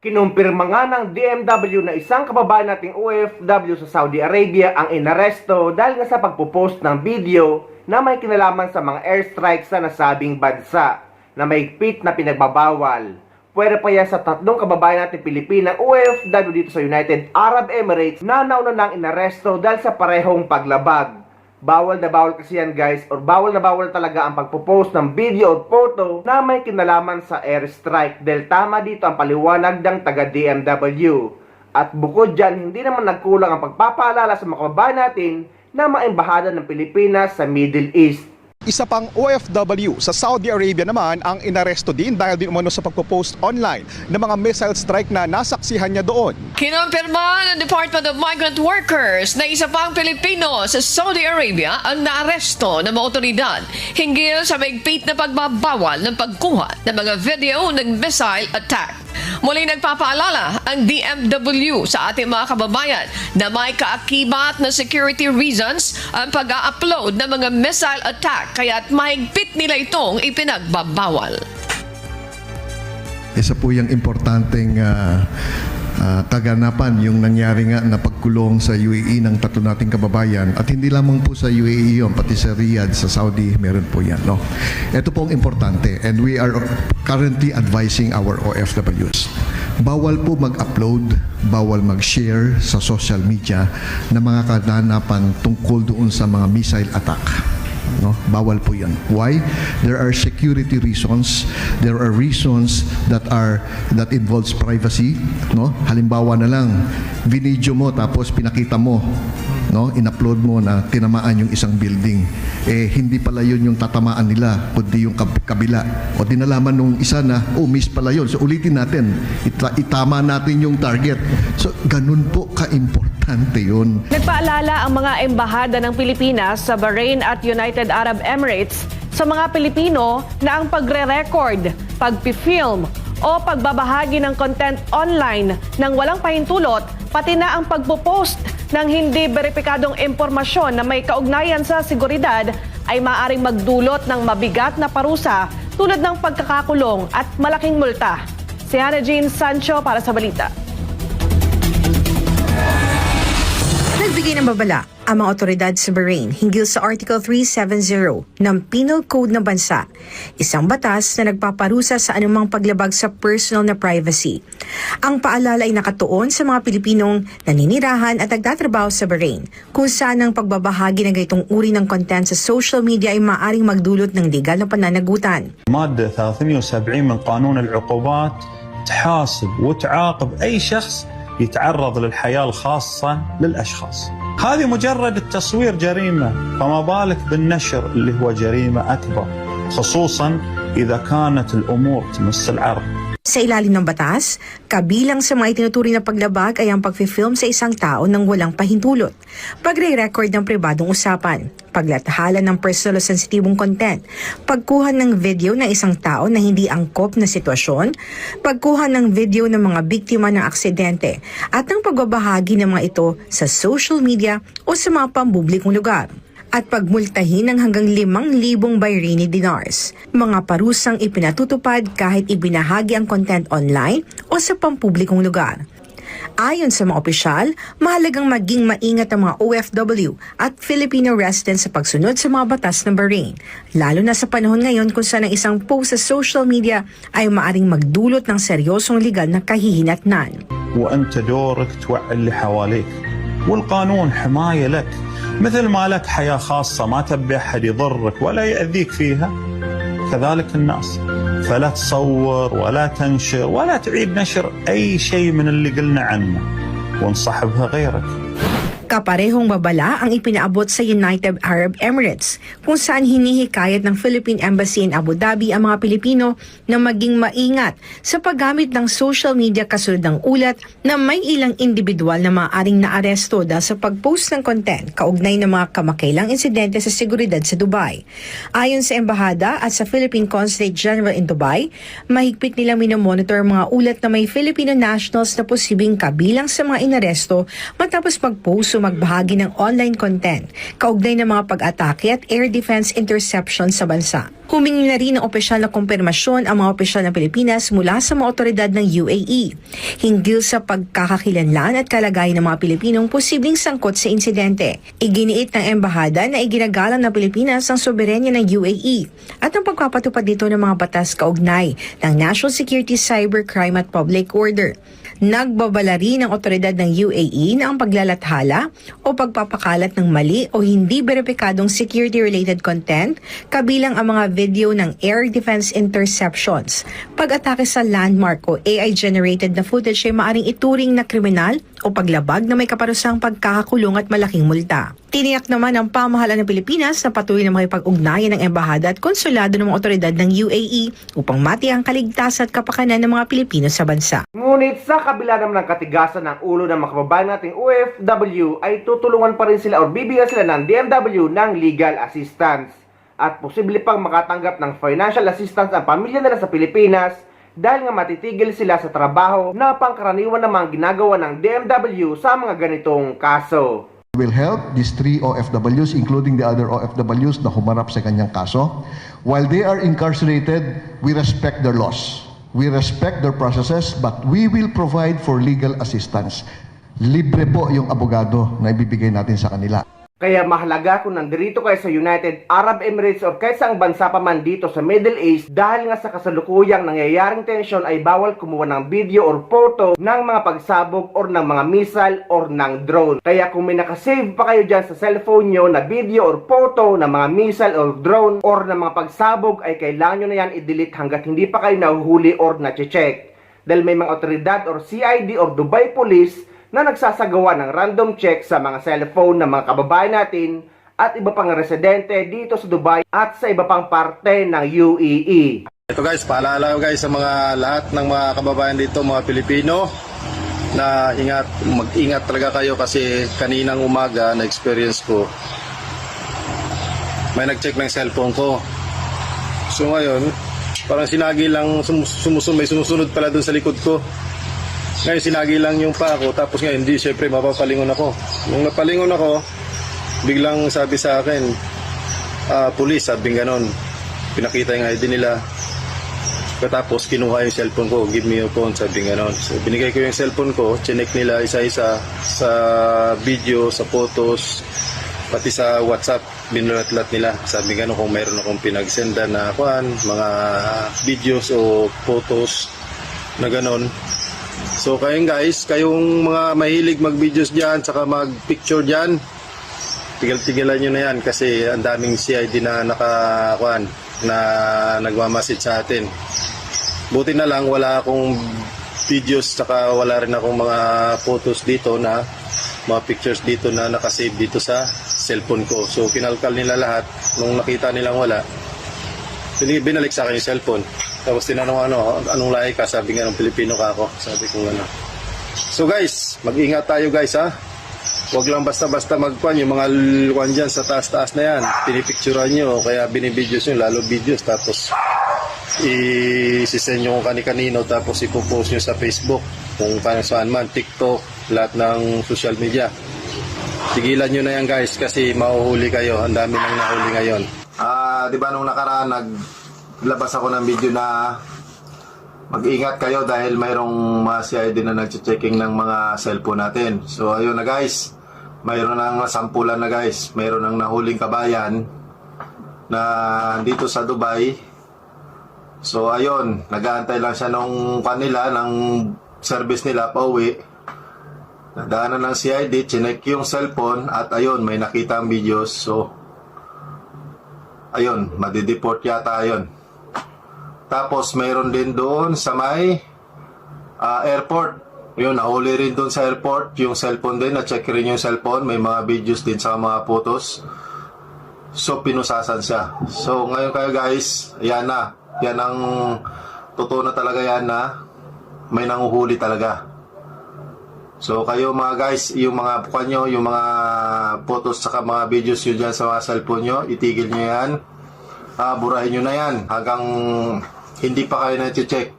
Kinumpirma nga ng DMW na isang kababayan nating OFW sa Saudi Arabia ang inaresto dahil nga sa pagpo-post ng video na may kinalaman sa mga airstrikes sa nasabing bansa na mahigpit na pinagbabawal. Pwede pa yan sa tatlong kababayan nating Pilipinang OFW dito sa United Arab Emirates na nauna nang inaresto dahil sa parehong paglabag. Bawal na bawal kasi yan guys, or bawal na bawal talaga ang pagpo-post ng video o photo na may kinalaman sa airstrike dahil tama dito ang paliwanag ng taga DMW. At bukod dyan, hindi naman nagkulang ang pagpapaalala sa mga kababayan natin na maembahada ng Pilipinas sa Middle East. Isa pang OFW sa Saudi Arabia naman ang inaresto din dahil din umano sa pagpo-post online ng mga missile strike na nasaksihan niya doon. Kinumpirma ng Department of Migrant Workers na isa pang Pilipino sa Saudi Arabia ang naaresto ng mga otoridad hinggil sa mahigpit na pagbabawal ng pagkuha ng mga video ng missile attack. Muli nagpapaalala ang DMW sa ating mga kababayan na may kaakibat na security reasons ang pag-a-upload ng mga missile attack kaya't mahigpit nila itong ipinagbabawal. Isa po yung importanteng kaganapan yung nangyari nga na pagkulong sa UAE ng tatlo nating kababayan at hindi lamang po sa UAE yun, pati sa Riyadh, sa Saudi, meron po yan. No? Ito po ang importante and we are currently advising our OFWs. Bawal po mag-upload, bawal mag-share sa social media ng mga kaganapan tungkol doon sa mga missile attack. No, bawal po 'yan. Why? There are security reasons. There are reasons that involves privacy, no? Halimbawa na lang, binidyo mo tapos pinakita mo, no? In-upload mo na tinamaan yung isang building. Hindi pala 'yun yung tatamaan nila, kundi yung kabila. O dinalaman nung isa na, miss pala 'yun. So ulitin natin. Itama natin yung target. So ganun po ka-importante 'yun. Nagpaalala ang mga embahada ng Pilipinas sa Bahrain at United Arab Emirates sa mga Pilipino na ang pagre-record, pagpi-film o pagbabahagi ng content online ng walang pahintulot, pati na ang pagpo-post ng hindi beripikadong impormasyon na may kaugnayan sa seguridad ay maaaring magdulot ng mabigat na parusa tulad ng pagkakakulong at malaking multa. Si Hannah Jean Sancho para sa Balita. Nagbigay ng babala ang mga otoridad sa Bahrain hinggil sa Article 370 ng Penal Code ng bansa, isang batas na nagpaparusa sa anumang paglabag sa personal na privacy. Ang paalala ay nakatuon sa mga Pilipinong naninirahan at nagtatrabaho sa Bahrain, kung saan ang pagbabahagi ng ganitong uri ng content sa social media ay maaaring magdulot ng legal na pananagutan. مادة 370 من قانون العقوبات تحاسب وتعاقب أي شخص يتعرض للحياة الخاصة للأشخاص. هذه مجرد التصوير جريمة، فما بالك بالنشر اللي هو جريمة أكبر، خصوصا إذا كانت الأمور تمس العرض. Sa ilalim ng batas, kabilang sa mga itinuturing na paglabag ay ang pag-film sa isang tao ng walang pahintulot, pagre-record ng pribadong usapan, paglathala ng personal o sensitibong content, pagkuha ng video ng isang tao na hindi angkop na sitwasyon, pagkuha ng video ng mga biktima ng aksidente, at ang pagbabahagi ng mga ito sa social media o sa mga pampublikong lugar. At pagmultahin ng hanggang 5,000 Bahraini dinars. Mga parusang ipinatutupad kahit ibinahagi ang content online o sa pampublikong lugar. Ayon sa mga opisyal, mahalagang maging maingat ang mga OFW at Filipino residents sa pagsunod sa mga batas ng Bahrain, lalo na sa panahon ngayon kung saan ang isang post sa social media ay maaring magdulot ng seryosong legal na kahihinatnan. وأنت دورك توعي اللي حواليك والقانون حماية لك مثل ما لك حياة خاصة ما تبي أحد يضرك ولا يأذيك فيها كذلك الناس فلا تصور ولا تنشر ولا تعيد نشر أي شيء من اللي قلنا عنه وانصحبها غيرك. Kaparehong babala ang ipinaabot sa United Arab Emirates, kung saan hinihikayat ng Philippine Embassy in Abu Dhabi ang mga Pilipino na maging maingat sa paggamit ng social media kasunod ng ulat na may ilang individual na maaaring naaresto dahil sa pag-post ng content kaugnay ng mga kamakailang insidente sa seguridad sa Dubai. Ayon sa Embahada at sa Philippine Consulate General in Dubai, mahigpit nilang minomonitor mga ulat na may Filipino nationals na posibleng kabilang sa mga inaresto matapos mag-post permitidong magbahagi ng online content kaugnay ng mga pag-atake at air defense interception sa bansa. Humingi na rin ng opisyal na kumpirmasyon ang mga opisyal ng Pilipinas mula sa mga otoridad ng UAE hinggil sa pagkakakilanlan at kalagayan ng mga Pilipinong posibleng sangkot sa insidente. Iginiit ng embahada na iginagalang ng Pilipinas ang soberenya ng UAE at ang pagpapatupad dito ng mga batas kaugnay ng National Security, Cybercrime at Public Order. Nagbabala rin ng otoridad ng UAE na ang paglalathala o pagpapakalat ng mali o hindi beripikadong security-related content kabilang ang mga video ng air defense interceptions, pag-atake sa landmark o AI-generated na footage ay maaring ituring na kriminal o paglabag na may kaparusang pagkakakulong at malaking multa. Tiniyak naman ng pamahalaan ng Pilipinas na patuloy na makipag-ugnayan ng embahada at konsulado ng mga otoridad ng UAE upang matiyak ang kaligtasan at kapakanan ng mga Pilipino sa bansa. Ngunit sa kabila naman ng katigasan ng ulo ng mga kababayan nating OFW ay tutulungan pa rin sila o bibigyan sila ng DMW ng legal assistance. At posible pang makatanggap ng financial assistance ang pamilya nila sa Pilipinas dahil nga matitigil sila sa trabaho na pangkaraniwan namang ginagawa ng DMW sa mga ganitong kaso. We will help these 3 OFWs, including the other OFWs na humarap sa kanyang kaso. While they are incarcerated, we respect their laws. We respect their processes, but we will provide for legal assistance. Libre po yung abogado na ibibigay natin sa kanila. Kaya mahalaga kung nandirito kayo sa United Arab Emirates o kahit saang bansa pa man dito sa Middle East dahil nga sa kasalukuyang nangyayaring tensyon ay bawal kumuha ng video or photo ng mga pagsabog or ng mga missile or ng drone. Kaya kung may nakasave pa kayo dyan sa cellphone nyo na video or photo ng mga missile or drone or ng mga pagsabog ay kailangan nyo na yan i-delete hanggat hindi pa kayo nahuhuli or na-check. Dahil may mga otoridad or CID or Dubai Police na nagsasagawa ng random check sa mga cellphone ng mga kababayan natin at iba pang residente dito sa Dubai at sa iba pang parte ng UAE. Ito guys, paalala ko guys sa mga lahat ng mga kababayan dito, mga Pilipino, na mag-ingat talaga kayo kasi kaninang umaga na experience ko, may nag-check ng cellphone ko. So ngayon, parang sinagi lang, may sumusunod pala dun sa likod ko. Ngayon sinagi lang yung pa ako, tapos ngayon hindi, syempre mapapalingon ako. Nung napalingon ako, biglang sabi sa akin, police, sabing ganon. Pinakita yung ID nila. Tapos kinuha yung cellphone ko, give me your phone, sabing ganon. So binigay ko yung cellphone ko, chinek nila isa-isa sa video, sa photos, pati sa WhatsApp, binulat-lat nila. Sabi ganon kung mayroon akong pinagsenda na mga videos o photos na ganon. So kayong mga mahilig mag-videos dyan, saka mag-picture dyan, tigil-tigilan nyo na yan kasi ang daming CID na na nagmamasid sa atin. Buti na lang wala akong videos, saka wala rin akong mga photos dito na, mga pictures dito na nakasave dito sa cellphone ko. So kinalkal nila lahat, nung nakita nilang wala, binalik sa akin yung cellphone. Tapos tinanong anong lahi ka? Sabi nga ng Pilipino ka ako. Sabi ko gano'n. So guys, mag-ingat tayo guys ha. Huwag lang basta-basta yung mga luwan dyan sa taas-taas na yan. Pinipicturean nyo, kaya binivideos nyo, lalo videos. Tapos isisend nyo kung kani-kanino, tapos ipopost nyo sa Facebook. Kung saan man, TikTok, lahat ng social media. Tigilan nyo na yan guys, kasi mauhuli kayo. Ang dami nang nahuli ngayon. Di ba nung nakaraan, naglabas ako ng video na mag-ingat kayo dahil mayroong mga CID na nag-checking ng mga cellphone natin. So ayun na guys, mayroon nang sampulan na guys, mayroon nang nahuling kabayan na dito sa Dubai. So ayun, nag-aantay lang siya nung kanila, ng service nila pauwi. Nadaanan ng CID, chinek yung cellphone at ayun, may nakita ang videos. So ayun, madideport yata ayun. Tapos mayroon din doon sa may airport. Yun, nahuli rin doon sa airport yung cellphone din, na-check rin yung cellphone, may mga videos din sa mga photos. So pinusasan siya. So ngayon kayo guys, yan na. Yan ang totoo na talaga, yan na may nanguhuli talaga. So kayo mga guys, yung mga bukan nyo, yung mga photos saka mga videos nyo dyan sa mga cellphone nyo, itigil nyo yan. Burahin nyo na yan hanggang hindi pa kayo na-check.